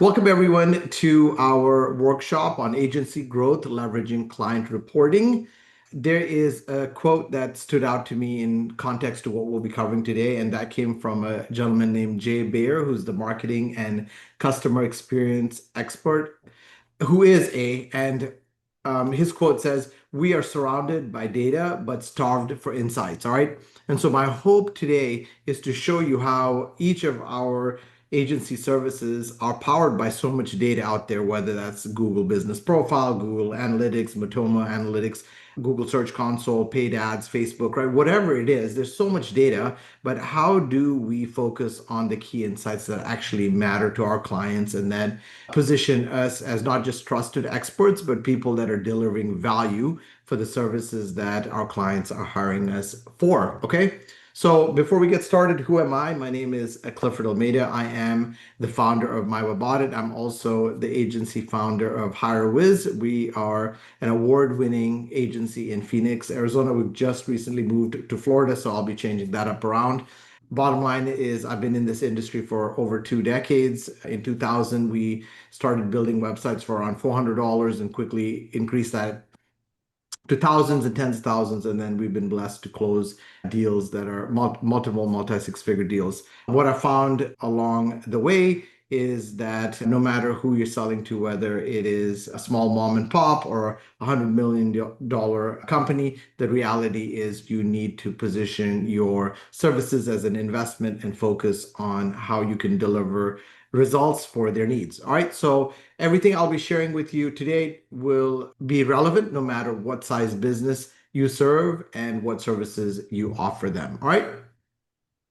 Welcome, everyone, to our workshop on agency growth, leveraging client reporting. There is a quote that stood out to me in context to what we'll be covering today, and that came from a gentleman named Jay Baer, who's the marketing and customer experience expert, who is his quote says, "We are surrounded by data, but starved for insights." All right. And so, my hope today is to show you how each of our agency services are powered by so much data out there, whether that's Google Business Profile, Google Analytics, Matoma Analytics, Google Search Console, paid ads, Facebook, right? Whatever it is, there's so much data, but how do we focus on the key insights that actually matter to our clients and then position us as not just trusted experts, but people that are delivering value for the services that our clients are hiring us for? Okay. So before we get started, who am I? My name is Clifford Almeida. I am the founder of My Web Audit. I'm also the agency founder of HireWiz. We are an award-winning agency in Phoenix, Arizona. We've just recently moved to Florida, so I'll be changing that up around. Bottom line is, I've been in this industry for over 2 decades. In 2000, we started building websites for around $400 and quickly increased that to thousands and tens of thousands. And then we've been blessed to close deals that are multiple multi-six-figure deals. What I found along the way is that no matter who you're selling to, whether it is a small mom and pop or $100 million company, the reality is you need to position your services as an investment and focus on how you can deliver results for their needs. All right. So everything I'll be sharing with you today will be relevant no matter what size business you serve and what services you offer them. All right.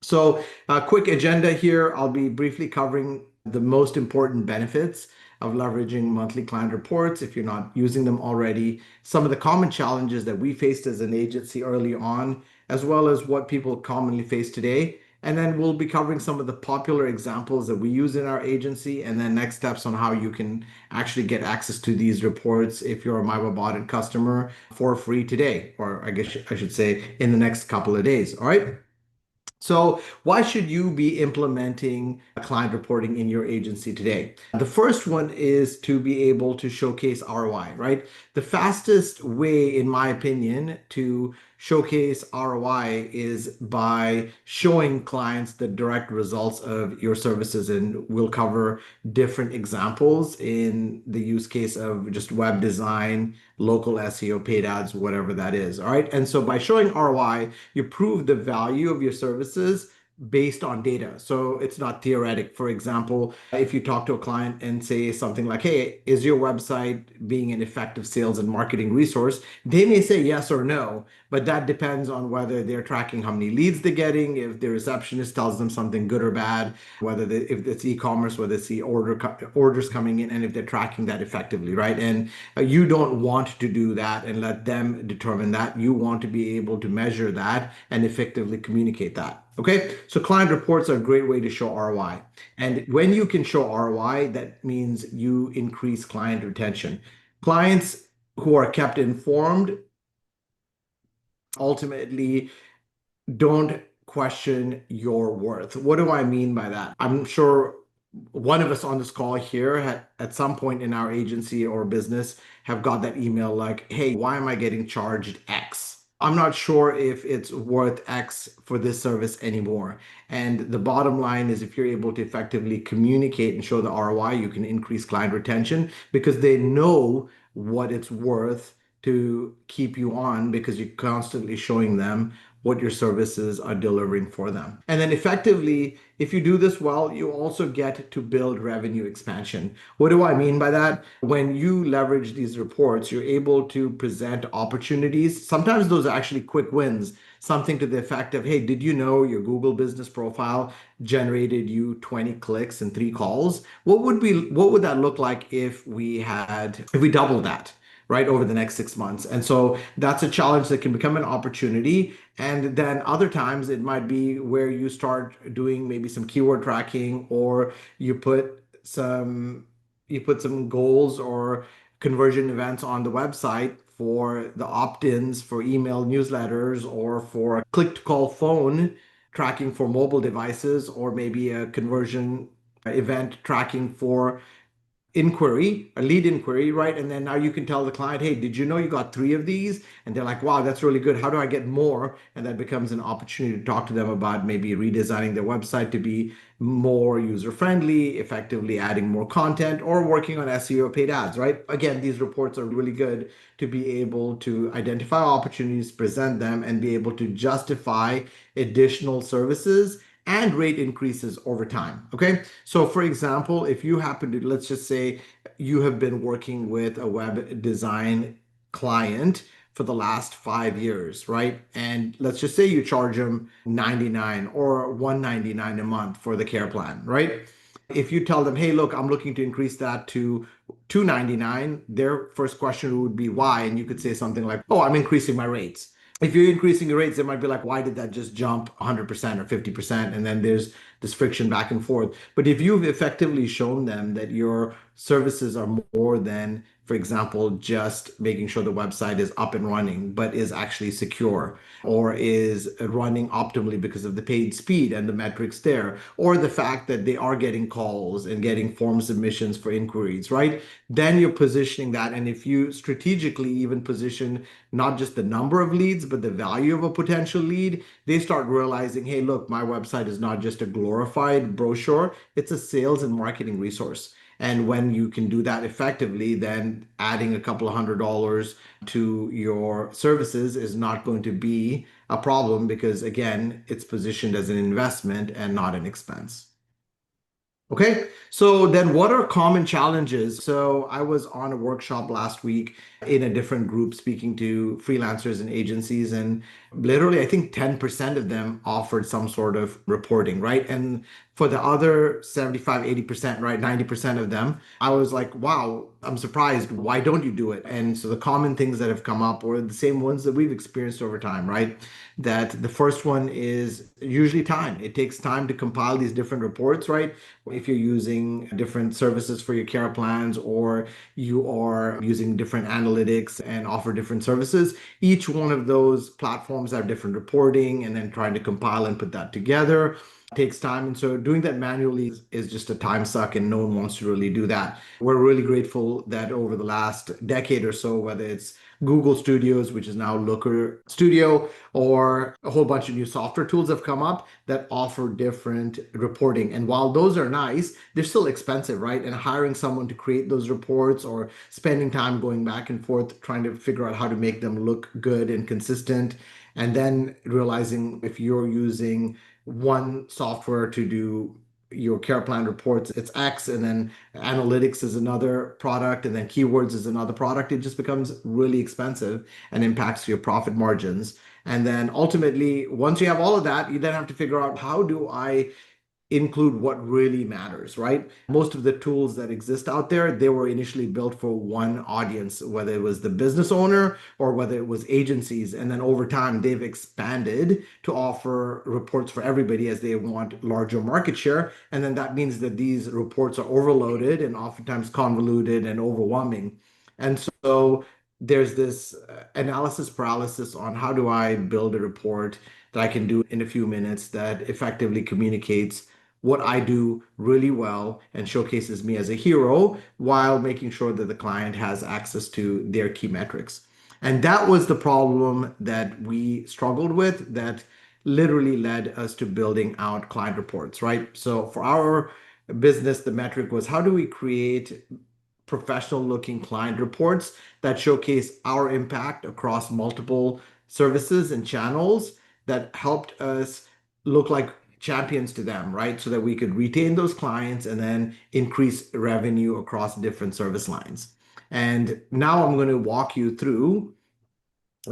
So, a quick agenda here. I'll be briefly covering the most important benefits of leveraging monthly client reports if you're not using them already, some of the common challenges that we faced as an agency early on, as well as what people commonly face today. And then we'll be covering some of the popular examples that we use in our agency, and then next steps on how you can actually get access to these reports if you're a My Web Audit customer for free today, or I guess I should say in the next couple of days. All right. So, why should you be implementing client reporting in your agency today? The first one is to be able to showcase ROI, right? The fastest way, in my opinion, to showcase ROI is by showing clients the direct results of your services. And we'll cover different examples in the use case of just web design, local SEO, paid ads, whatever that is. All right. And so by showing ROI, you prove the value of your services based on data. So it's not theoretic. For example, if you talk to a client and say something like, "Hey, is your website being an effective sales and marketing resource?" They may say yes or no, but that depends on whether they're tracking how many leads they're getting, if the receptionist tells them something good or bad, if it's e-commerce, whether it's the orders coming in, and if they're tracking that effectively, right? And you don't want to do that and let them determine that. You want to be able to measure that and effectively communicate that. Okay, so client reports are a great way to show ROI. And when you can show ROI, that means you increase client retention. Clients who are kept informed ultimately don't question your worth. What do I mean by that? I'm sure one of us on this call here had at some point in our agency or business have got that email like, "Hey, why am I getting charged X? I'm not sure if it's worth X for this service anymore." And the bottom line is, if you're able to effectively communicate and show the ROI, you can increase client retention because they know what it's worth to keep you on because you're constantly showing them what your services are delivering for them. And then effectively, if you do this well, you also get to build revenue expansion. What do I mean by that? When you leverage these reports, you're able to present opportunities. Sometimes those are actually quick wins. Something to the effect of, "Hey, did you know your Google business profile generated you 20 clicks and 3 calls? What would that look like if we doubled that?" Right, over the next 6 months. And so that's a challenge that can become an opportunity. And then other times it might be where you start doing maybe some keyword tracking, or you put some goals or conversion events on the website for the opt-ins for email newsletters, or for a click to call phone tracking for mobile devices, or maybe a conversion event tracking for inquiry, a lead inquiry, right? And then now you can tell the client, hey, did you know you got three of these? And they're like, wow, that's really good. How do I get more? And that becomes an opportunity to talk to them about maybe redesigning their website to be more user friendly, effectively adding more content, or working on SEO paid ads, right? Again, these reports are really good to be able to identify opportunities, present them, and be able to justify additional services and rate increases over time. Okay. So, for example, if you happen to, let's just say you have been working with a web design client for the last 5 years, right? And let's just say you charge them 99 or 199 a month for the care plan, right? If you tell them, hey, look, I'm looking to increase that to 299, their first question would be why? And you could say something like, oh, I'm increasing my rates. If you're increasing your rates, they might be like, why did that just jump 100% or 50%? And then there's this friction back and forth. But if you've effectively shown them that your services are more than, for example, just making sure the website is up and running, but is actually secure or is running optimally because of the page speed and the metrics there, or the fact that they are getting calls and getting form submissions for inquiries, right? Then you're positioning that. And if you strategically even position not just the number of leads, but the value of a potential lead, they start realizing, hey, look, my website is not just a glorified brochure, it's a sales and marketing resource. And when you can do that effectively, then adding a couple of $100 to your services is not going to be a problem because, again, it's positioned as an investment and not an expense. Okay, so then what are common challenges? So I was on a workshop last week in a different group speaking to freelancers and agencies, and literally, I think 10% of them offered some sort of reporting, right? And for the other 75, 80%, right, 90% of them, I was like, wow, I'm surprised. Why don't you do it? And so the common things that have come up were the same ones that we've experienced over time, right? That the first one is usually time. It takes time to compile these different reports, right? If you're using different services for your care plans or you are using different analytics and offer different services, each one of those platforms have different reporting, and then trying to compile and put that together takes time. And so doing that manually is just a time suck, and no one wants to really do that. We're really grateful that over the last decade or so, whether it's Google Studios, which is now Looker Studio, or a whole bunch of new software tools have come up that offer different reporting. And while those are nice, they're still expensive, right? And hiring someone to create those reports or spending time going back and forth trying to figure out how to make them look good and consistent. And then realizing if you're using one software to do your care plan reports, it's X, and then analytics is another product, and then keywords is another product. It just becomes really expensive and impacts your profit margins. And then ultimately, once you have all of that, you then have to figure out how do I include what really matters, right? Most of the tools that exist out there, they were initially built for one audience, whether it was the business owner or whether it was agencies. And then over time, they've expanded to offer reports for everybody as they want larger market share. And then that means that these reports are overloaded and oftentimes convoluted and overwhelming. And so there's this analysis paralysis on how do I build a report that I can do in a few minutes that effectively communicates what I do really well and showcases me as a hero while making sure that the client has access to their key metrics. And that was the problem that we struggled with that literally led us to building out client reports, right? So for our business, the metric was how do we create professional looking client reports that showcase our impact across multiple services and channels that helped us look like champions to them, right? So that we could retain those clients and then increase revenue across different service lines. And now I'm going to walk you through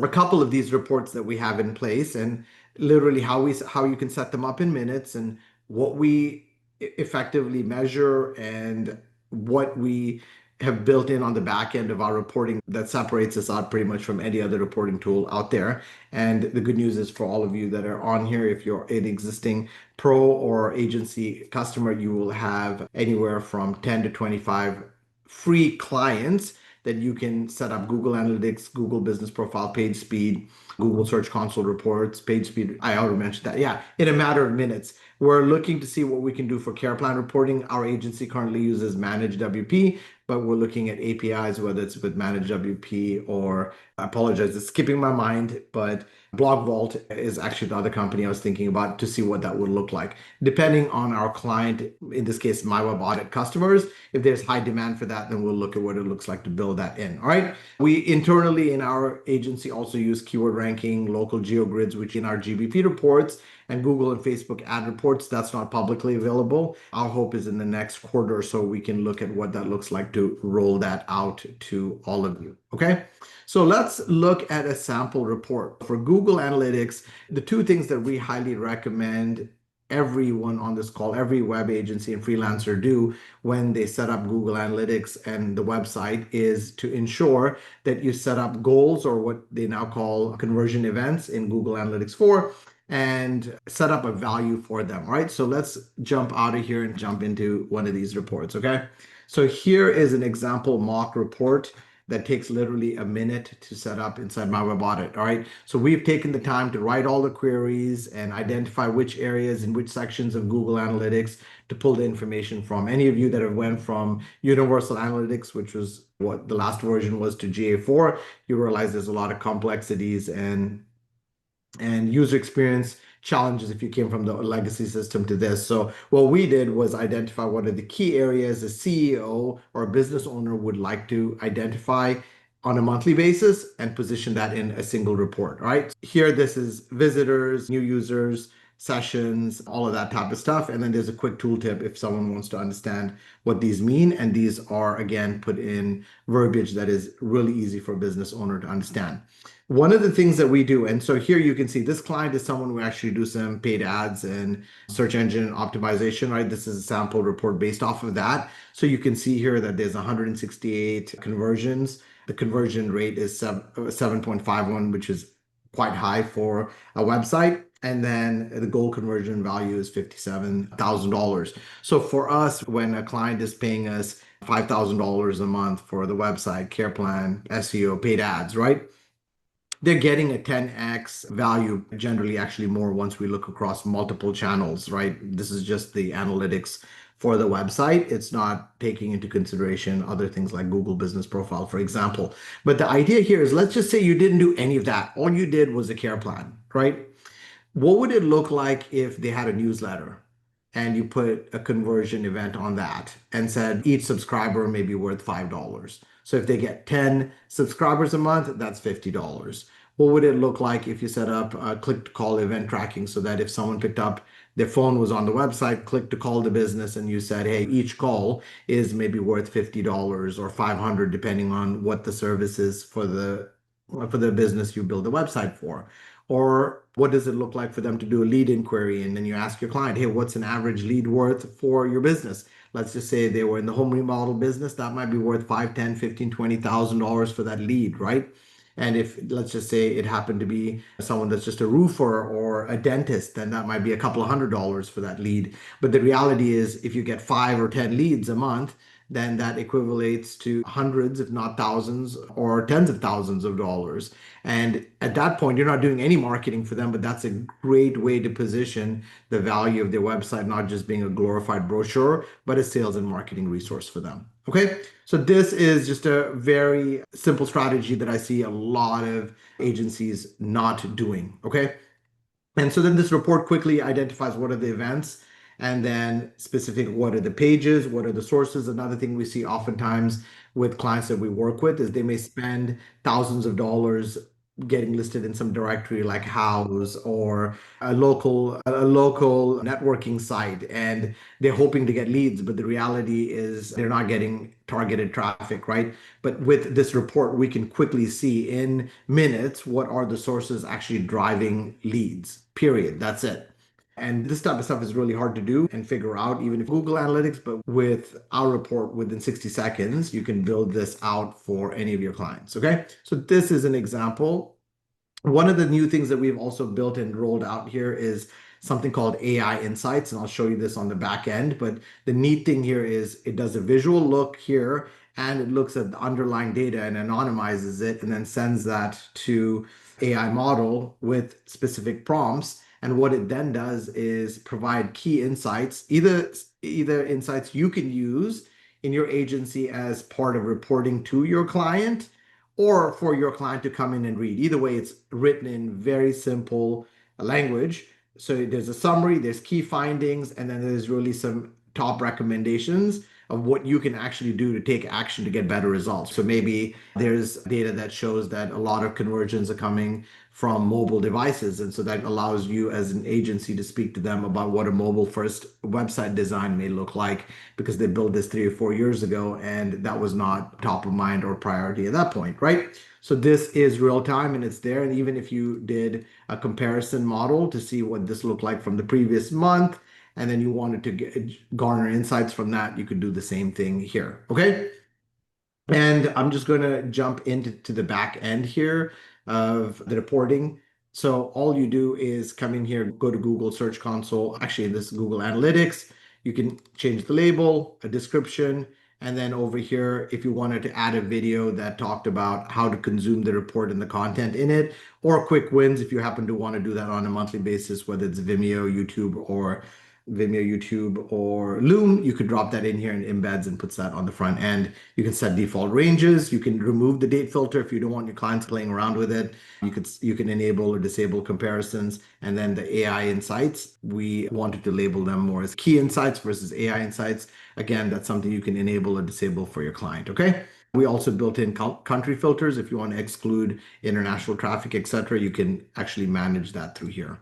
a couple of these reports that we have in place and literally how you can set them up in minutes and what we effectively measure and what we have built in on the back end of our reporting that separates us out pretty much from any other reporting tool out there. And the good news is for all of you that are on here, if you're an existing pro or agency customer, you will have anywhere from 10 to 25 free clients that you can set up Google Analytics, Google Business Profile, PageSpeed, Google Search Console reports, PageSpeed. I already mentioned that. Yeah, in a matter of minutes. We're looking to see what we can do for care plan reporting. Our agency currently uses Managed WP, but we're looking at APIs, whether it's with Managed WP or, I apologize, it's skipping my mind, but Blog Vault is actually the other company I was thinking about to see what that would look like. Depending on our client, in this case, my Web Audit customers, if there's high demand for that, then we'll look at what it looks like to build that in. All right. We internally in our agency also use keyword ranking, local geogrids, which in our GBP reports and Google and Facebook ad reports, that's not publicly available. Our hope is in the next quarter or so, we can look at what that looks like to roll that out to all of you. Okay. So let's look at a sample report. For Google Analytics, the two things that we highly recommend everyone on this call, every web agency and freelancer do when they set up Google Analytics and the website is to ensure that you set up goals or what they now call conversion events in Google Analytics 4 and set up a value for them. All right. So let's jump out of here and jump into one of these reports. Okay. So here is an example mock report that takes literally a minute to set up inside my Web Audit. All right. So we've taken the time to write all the queries and identify which areas and which sections of Google Analytics to pull the information from. Any of you that have went from Universal Analytics, which was what the last version was, to GA4, you realize there's a lot of complexities and user experience challenges if you came from the legacy system to this. So what we did was identify what are the key areas a CEO or a business owner would like to identify on a monthly basis and position that in a single report. All right. Here, this is visitors, new users, sessions, all of that type of stuff. And then there's a quick tooltip if someone wants to understand what these mean. And these are, again, put in verbiage that is really easy for a business owner to understand. One of the things that we do, and so here you can see this client is someone who actually do some paid ads and search engine optimization, right? This is a sample report based off of that. So you can see here that there's 168 conversions. The conversion rate is 7.51, which is quite high for a website. And then the goal conversion value is $57,000. So for us, when a client is paying us $5,000 a month for the website, care plan, SEO, paid ads, right? They're getting a 10x value, generally actually more once we look across multiple channels, right? This is just the analytics for the website. It's not taking into consideration other things like Google Business Profile, for example. But the idea here is, let's just say you didn't do any of that. All you did was a care plan, right? What would it look like if they had a newsletter and you put a conversion event on that and said each subscriber may be worth $5? So if they get 10 subscribers a month, that's $50. What would it look like if you set up a click to call event tracking so that if someone picked up their phone was on the website, click to call the business, and you said, hey, each call is maybe worth $50 or $500, depending on what the service is for the business you build the website for. Or what does it look like for them to do a lead inquiry? And then you ask your client, hey, what's an average lead worth for your business? Let's just say they were in the home remodel business, that might be worth $5, $10, $15, $20,000 for that lead, right? And if let's just say it happened to be someone that's just a roofer or a dentist, then that might be a couple of $100 for that lead. But the reality is, if you get 5 or 10 leads a month, then that equivalates to hundreds, if not thousands, or tens of thousands of dollars. And at that point, you're not doing any marketing for them, but that's a great way to position the value of their website, not just being a glorified brochure, but a sales and marketing resource for them. Okay, so this is just a very simple strategy that I see a lot of agencies not doing. Okay. And so then this report quickly identifies what are the events and then specific what are the pages, what are the sources. Another thing we see oftentimes with clients that we work with is they may spend thousands of dollars getting listed in some directory like House or a local networking site, and they're hoping to get leads, but the reality is they're not getting targeted traffic, right? But with this report, we can quickly see in minutes what are the sources actually driving leads, period. That's it. And this type of stuff is really hard to do and figure out, even if Google Analytics, but with our report within 60 seconds, you can build this out for any of your clients. Okay. So this is an example. One of the new things that we've also built and rolled out here is something called AI Insights, and I'll show you this on the back end. But the neat thing here is it does a visual look here and it looks at the underlying data and anonymizes it and then sends that to AI model with specific prompts. And what it then does is provide key insights, either insights you can use in your agency as part of reporting to your client, or for your client to come in and read. Either way, it's written in very simple language. So there's a summary, there's key findings, and then there's really some top recommendations of what you can actually do to take action to get better results. So maybe there's data that shows that a lot of conversions are coming from mobile devices. And so that allows you as an agency to speak to them about what a mobile first website design may look like, because they built this 3 or 4 years ago and that was not top of mind or priority at that point, right? So this is real time and it's there. And even if you did a comparison model to see what this looked like from the previous month, and then you wanted to garner insights from that, you could do the same thing here. Okay. And I'm just going to jump into the back end here of the reporting. So all you do is come in here, go to Google Search Console. Actually, in this Google Analytics, you can change the label, a description, and then over here, if you wanted to add a video that talked about how to consume the report and the content in it, or quick wins if you happen to want to do that on a monthly basis, whether it's Vimeo, YouTube, or Loom, you could drop that in here and embeds and puts that on the front end. You can set default ranges. You can remove the date filter if you don't want your clients playing around with it. You can enable or disable comparisons. And then the AI insights, we wanted to label them more as key insights versus AI insights. Again, that's something you can enable or disable for your client. Okay. We also built in country filters. If you want to exclude international traffic, etc., you can actually manage that through here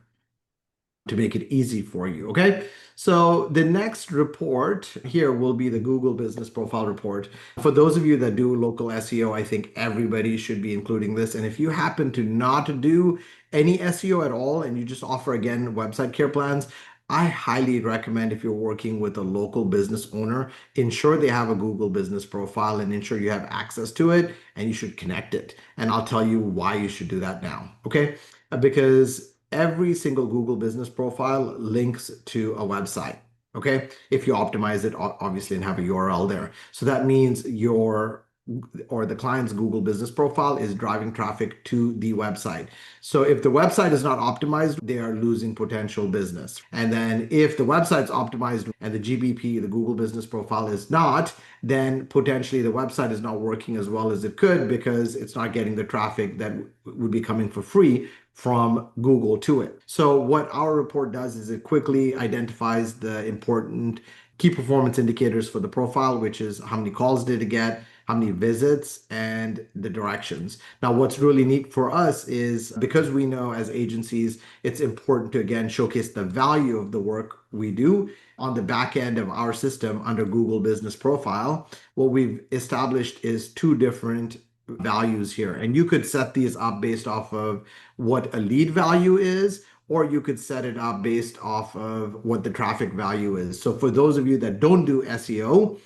to make it easy for you. Okay. So the next report here will be the Google Business Profile Report. For those of you that do local SEO, I think everybody should be including this. And if you happen to not do any SEO at all and you just offer, again, website care plans, I highly recommend, if you're working with a local business owner, ensure they have a Google Business Profile and ensure you have access to it, and you should connect it. And I'll tell you why you should do that now. Okay. Because every single Google Business Profile links to a website. Okay. If you optimize it, obviously, and have a URL there. So that means the client's Google Business Profile is driving traffic to the website. So if the website is not optimized, they are losing potential business. And then if the website's optimized and the GBP, the Google Business Profile, is not, then potentially the website is not working as well as it could, because it's not getting the traffic that would be coming for free from Google to it. So what our report does is it quickly identifies the important key performance indicators for the profile, which is how many calls did it get, how many visits, and the directions. Now, what's really neat for us is, because we know as agencies, it's important to, again, showcase the value of the work we do on the back end of our system under Google Business Profile. What we've established is two different values here. And you could set these up based off of what a lead value is, or you could set it up based off of what the traffic value is. So for those of you that don't do SEO,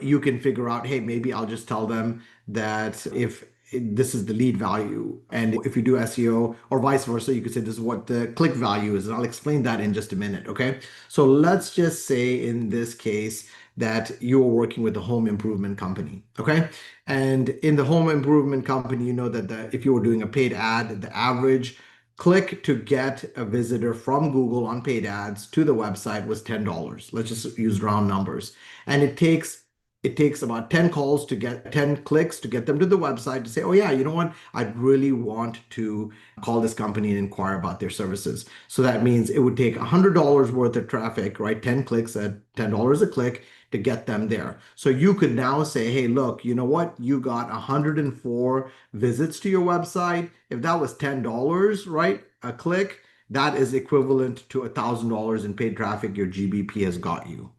you can figure out, hey, maybe I'll just tell them that if this is the lead value, and if you do SEO, or vice versa, you could say this is what the click value is. And I'll explain that in just a minute. Okay. So let's just say in this case that you're working with a home improvement company. Okay. And in the home improvement company, you know that if you were doing a paid ad, the average click to get a visitor from Google on paid ads to the website was $10. Let's just use round numbers. And it takes about 10 calls to get 10 clicks to get them to the website to say, oh yeah, you know what? I'd really want to call this company and inquire about their services. So that means it would take $100 worth of traffic, right? 10 clicks at $10 a click to get them there. So you could now say, hey, look, you know what? You got 104 visits to your website. If that was $10, right? A click, that is equivalent to $1,000 in paid traffic your GBP has got you.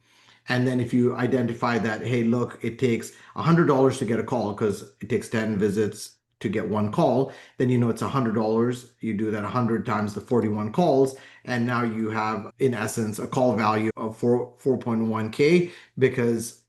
And then if you identify that, hey, look, it takes $100 to get a call because it takes 10 visits to get one call, then you know it's $100. You do that 100 times the 41 calls, and now you have, in essence, a call value of 4.1K, because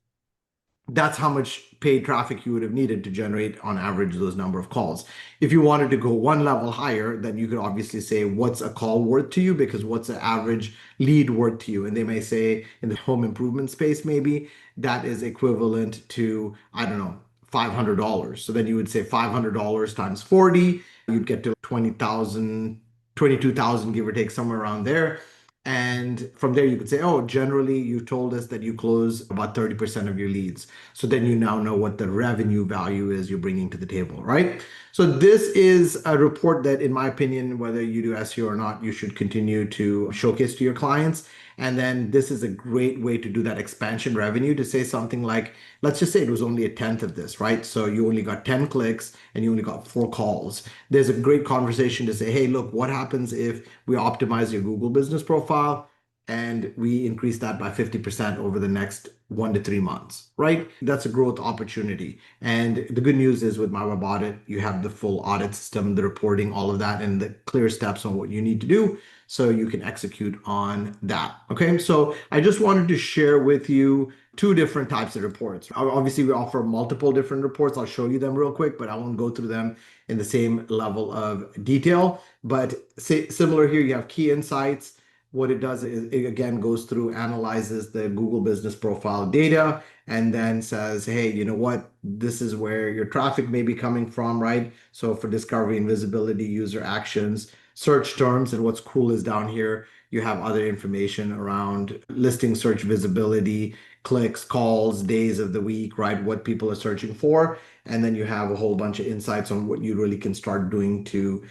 that's how much paid traffic you would have needed to generate on average those number of calls. If you wanted to go one level higher, then you could obviously say, what's a call worth to you? Because what's the average lead worth to you? And they may say in the home improvement space, maybe that is equivalent to, I don't know, $500. So then you would say $500 times 40, you'd get to 20,000, 22,000, give or take, somewhere around there. And from there, you could say, oh, generally, you told us that you close about 30% of your leads. So then you now know what the revenue value is you're bringing to the table, right? So this is a report that, in my opinion, whether you do SEO or not, you should continue to showcase to your clients. And then this is a great way to do that expansion revenue, to say something like, let's just say it was only a tenth of this, right? So you only got 10 clicks and you only got 4 calls. There's a great conversation to say, hey, look, what happens if we optimize your Google business profile and we increase that by 50% over the next 1 to 3 months, right? That's a growth opportunity. And the good news is with my Web Audit, you have the full audit system, the reporting, all of that, and the clear steps on what you need to do so you can execute on that. Okay, so I just wanted to share with you 2 different types of reports. Obviously, we offer multiple different reports. I'll show you them real quick, but I won't go through them in the same level of detail. But similar here, you have key insights. What it does is it again goes through, analyzes the Google business profile data, and then says, hey, you know what? This is where your traffic may be coming from, right? So for discovery and visibility, user actions, search terms. And what's cool is down here, you have other information around listing search visibility, clicks, calls, days of the week, right? What people are searching for. And then you have a whole bunch of insights on what you really can start doing to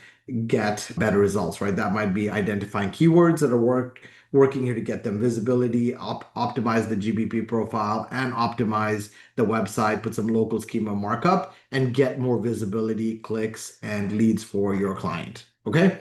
get better results, right? That might be identifying keywords that are working here to get them visibility, optimize the GBP profile, and optimize the website, put some local schema markup, and get more visibility, clicks, and leads for your client. Okay.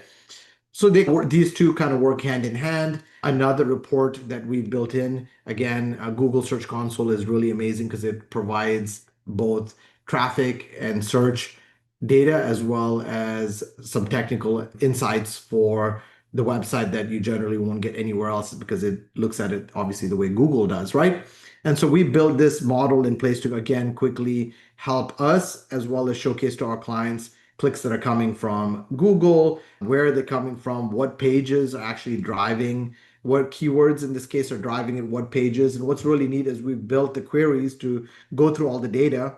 So these two kind of work hand in hand. Another report that we've built in, again, Google Search Console is really amazing because it provides both traffic and search data as well as some technical insights for the website that you generally won't get anywhere else because it looks at it obviously the way Google does, right? And so we built this model in place to, again, quickly help us as well as showcase to our clients clicks that are coming from Google, where are they coming from, what pages are actually driving, what keywords in this case are driving at what pages. And what's really neat is we've built the queries to go through all the data.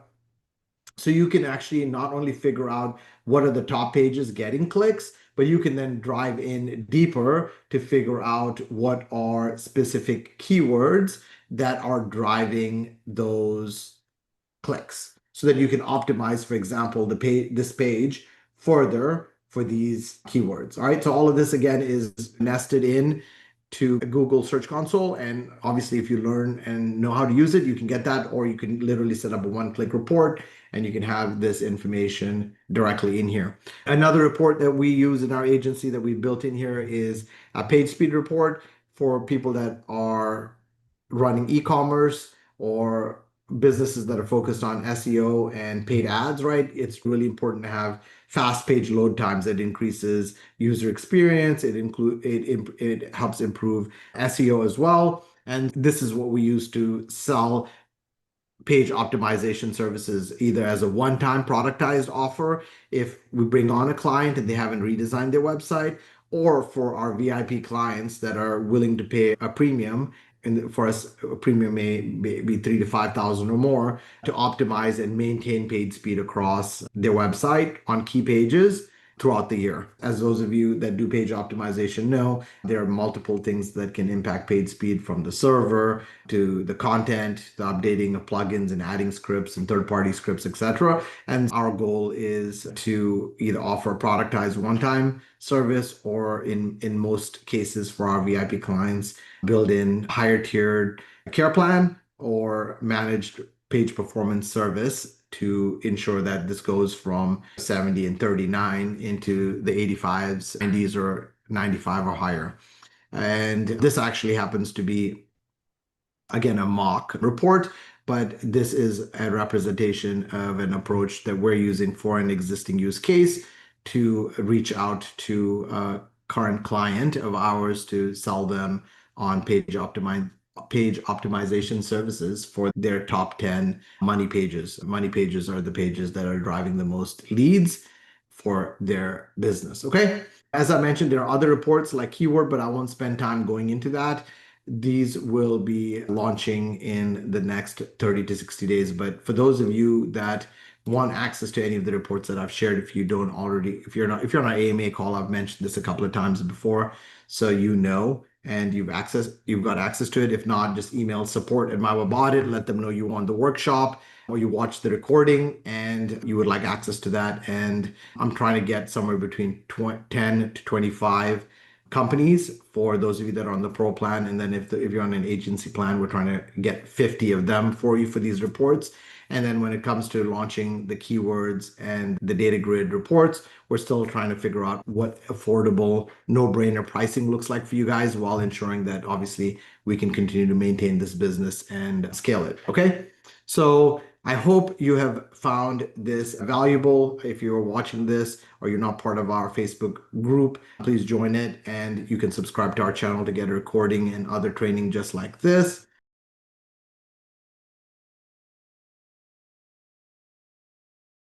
So you can actually not only figure out what are the top pages getting clicks, but you can then drive in deeper to figure out what are specific keywords that are driving those clicks so that you can optimize, for example, this page further for these keywords. All right. So all of this again is nested in to Google Search Console. And obviously, if you learn and know how to use it, you can get that, or you can literally set up a one-click report and you can have this information directly in here. Another report that we use in our agency that we built in here is a PageSpeed report for people that are running e-commerce or businesses that are focused on SEO and paid ads, right? It's really important to have fast page load times that increases user experience. It helps improve SEO as well. And this is what we use to sell page optimization services, either as a one-time productized offer if we bring on a client and they haven't redesigned their website, or for our VIP clients that are willing to pay a premium. And for us, a premium may be 3,000 to 5,000 or more to optimize and maintain page speed across their website on key pages throughout the year. As those of you that do page optimization know, there are multiple things that can impact page speed, from the server to the content, the updating of plugins and adding scripts and third-party scripts, etc. And our goal is to either offer a productized one-time service, or in most cases for our VIP clients, build in higher tiered care plan or managed page performance service to ensure that this goes from 70 and 39 into the 85s, 90s, or 95 or higher. And this actually happens to be, again, a mock report, but this is a representation of an approach that we're using for an existing use case to reach out to a current client of ours to sell them on page optimization services for their top 10 money pages. Money pages are the pages that are driving the most leads for their business. Okay. As I mentioned, there are other reports like keyword, but I won't spend time going into that. These will be launching in the next 30 to 60 days. But for those of you that want access to any of the reports that I've shared, if you don't already, if you're on an AMA call, I've mentioned this a couple of times before, so you know, and you've got access to it. If not, just email support at My Web Audit, let them know you want the workshop or you watch the recording and you would like access to that. And I'm trying to get somewhere between 10 to 25 companies for those of you that are on the pro plan. And then if you're on an agency plan, we're trying to get 50 of them for you for these reports. And then when it comes to launching the keywords and the data grid reports, we're still trying to figure out what affordable, no-brainer pricing looks like for you guys while ensuring that obviously we can continue to maintain this business and scale it. Okay. So I hope you have found this valuable. If you're watching this or you're not part of our Facebook group, please join it and you can subscribe to our channel to get a recording and other training just like this.